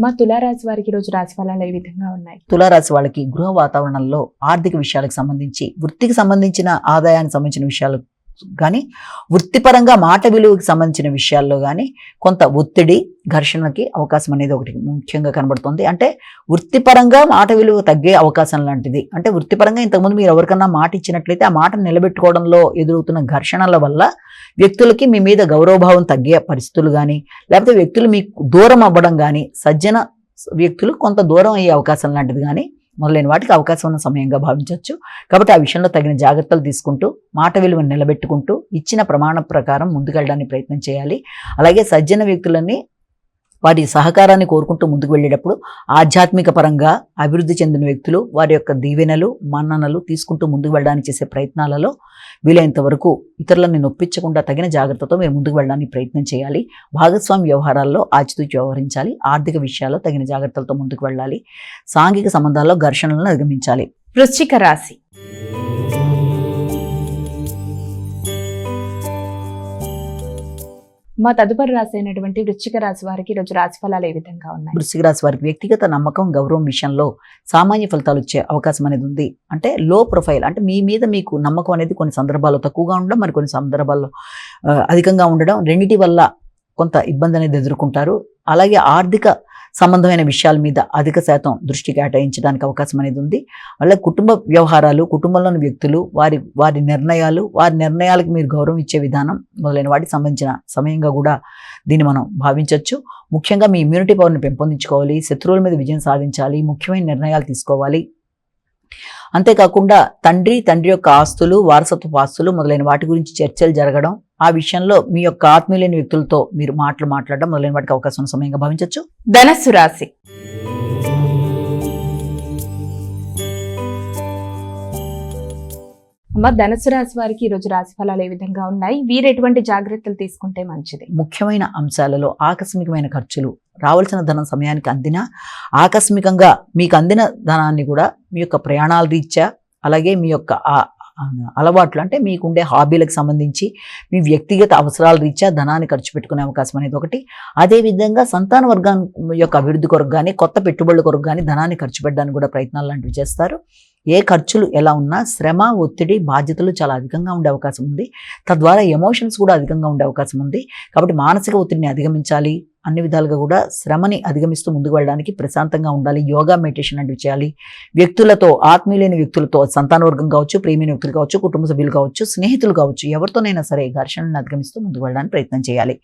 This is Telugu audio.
మా తులారాశి వారికి ఈ రోజు రాశి ఫలాలు ఏ విధంగా ఉన్నాయి? తులారాశి వాళ్ళకి గృహ వాతావరణంలో ఆర్థిక విషయాలకు సంబంధించి, వృత్తికి సంబంధించిన ఆదాయానికి సంబంధించిన విషయాలు కానీ, వృత్తిపరంగా మాట విలువకి సంబంధించిన విషయాల్లో కానీ కొంత ఒత్తిడి, ఘర్షణకి అవకాశం అనేది ఒకటి ముఖ్యంగా కనబడుతుంది. అంటే వృత్తిపరంగా మాట విలువ తగ్గే అవకాశం లాంటిది. అంటే వృత్తిపరంగా ఇంతకుముందు మీరు ఎవరికన్నా మాట ఇచ్చినట్లయితే ఆ మాట నిలబెట్టుకోవడంలో ఎదురవుతున్న ఘర్షణల వల్ల వ్యక్తులకి మీ మీద గౌరవభావం తగ్గే పరిస్థితులు కానీ, లేకపోతే వ్యక్తులు మీకు దూరం అవ్వడం కానీ, సజ్జన వ్యక్తులు కొంత దూరం అయ్యే అవకాశం లాంటిది కానీ మొదలైన వాటికి అవకాశం ఉన్న సమయంగా భావించవచ్చు. కాబట్టి ఆ విషయంలో తగిన జాగ్రత్తలు తీసుకుంటూ, మాట విలువను నిలబెట్టుకుంటూ, ఇచ్చిన ప్రమాణం ప్రకారం ముందుకెళ్ళడానికి ప్రయత్నం చేయాలి. అలాగే సజ్జన వ్యక్తులని వారి సహకారాన్ని కోరుకుంటూ ముందుకు వెళ్ళేటప్పుడు ఆధ్యాత్మిక పరంగా అభివృద్ధి చెందిన వ్యక్తులు వారి యొక్క దీవెనలు, మన్ననలు తీసుకుంటూ ముందుకు వెళ్ళడానికి చేసే ప్రయత్నాలలో వీలైనంత వరకు ఇతరులను నొప్పించకుండా తగిన జాగ్రత్తతో మీరు ముందుకు వెళ్ళడానికి ప్రయత్నం చేయాలి. భాగస్వామి వ్యవహారాల్లో ఆచితూచి వ్యవహరించాలి. ఆర్థిక విషయాల్లో తగిన జాగ్రత్తలతో ముందుకు వెళ్ళాలి. సాంఘిక సంబంధాల్లో ఘర్షణలను అధిగమించాలి. వృశ్చిక రాశి. మా తదుపరి రాశి అయినటువంటి వృశ్చిక రాశి వారికి ఈరోజు రాశి ఫలాలు ఏ విధంగా ఉన్నాయి? వృశ్చిక రాశి వారికి వ్యక్తిగత నమ్మకం, గౌరవం విషయంలో సామాన్య ఫలితాలు వచ్చే అవకాశం అనేది ఉంది. అంటే లో ప్రొఫైల్, అంటే మీ మీద మీకు నమ్మకం అనేది కొన్ని సందర్భాల్లో తక్కువగా ఉండడం, మరి కొన్ని సందర్భాల్లో అధికంగా ఉండడం, రెండిటి వల్ల కొంత ఇబ్బంది అనేది ఎదుర్కొంటారు. అలాగే ఆర్థిక సంబంధమైన విషయాల మీద అధిక శాతం దృష్టి కేటాయించడానికి అవకాశం అనేది ఉంది. అలాగే కుటుంబ వ్యవహారాలు, కుటుంబంలోని వ్యక్తులు, వారి నిర్ణయాలకు మీరు గౌరవం ఇచ్చే విధానం మొదలైన వాటికి సంబంధించిన సమయంగా కూడా దీన్ని మనం భావించవచ్చు. ముఖ్యంగా మీ ఇమ్యూనిటీ పవర్ని పెంపొందించుకోవాలి. శత్రువుల మీద విజయం సాధించాలి. ముఖ్యమైన నిర్ణయాలు తీసుకోవాలి. అంతేకాకుండా తండ్రి యొక్క ఆస్తులు, వారసత్వ ఆస్తులు మొదలైన వాటి గురించి చర్చలు జరగడం, ఆ విషయంలో మీ యొక్క ఆత్మీయులైన వ్యక్తులతో మీరు మాట్లాడడం మొదలైన వాటికి అవకాశం ఉన్న సమయంగా భావించవచ్చు. ధనస్సు రాశి. అమ్మ, ధనుసు రాశి వారికి ఈరోజు రాశి ఫలాలు ఏ విధంగా ఉన్నాయి? వీరు ఎటువంటి జాగ్రత్తలు తీసుకుంటే మంచిది? ముఖ్యమైన అంశాలలో ఆకస్మికమైన ఖర్చులు, రావాల్సిన ధనం సమయానికి అందినా ఆకస్మికంగా మీకు అందిన ధనాన్ని కూడా మీ యొక్క ప్రయాణాల రీత్యా, అలాగే మీ యొక్క అలవాట్లు అంటే మీకుండే హాబీలకు సంబంధించి మీ వ్యక్తిగత అవసరాల రీత్యా ధనాన్ని ఖర్చు పెట్టుకునే అవకాశం అనేది ఒకటి. అదేవిధంగా సంతాన వర్గం యొక్క అభివృద్ధి కొరకు కానీ, కొత్త పెట్టుబడుల కొరకు కానీ ధనాన్ని ఖర్చు పెట్టడానికి కూడా ప్రయత్నాలు లాంటివి చేస్తారు. ఏ ఖర్చులు ఎలా ఉన్నా శ్రమ, ఒత్తిడి, బాధ్యతలు చాలా అధికంగా ఉండే అవకాశం ఉంది. తద్వారా ఎమోషన్స్ కూడా అధికంగా ఉండే అవకాశం ఉంది. కాబట్టి మానసిక ఒత్తిడిని అధిగమించాలి. అన్ని విధాలుగా కూడా శ్రమని అధిగమిస్తూ ముందుకు వెళ్ళడానికి ప్రశాంతంగా ఉండాలి. యోగా, మెడిటేషన్ లాంటివి చేయాలి. వ్యక్తులతో, ఆత్మీయులైన వ్యక్తులతో, సంతాన వర్గం కావచ్చు, ప్రేమైన వ్యక్తులు కావచ్చు, కుటుంబ సభ్యులు కావచ్చు, స్నేహితులు కావచ్చు, ఎవరితోనైనా సరే ఘర్షణను అధిగమిస్తూ ముందుకు వెళ్ళడానికి ప్రయత్నం చేయాలి.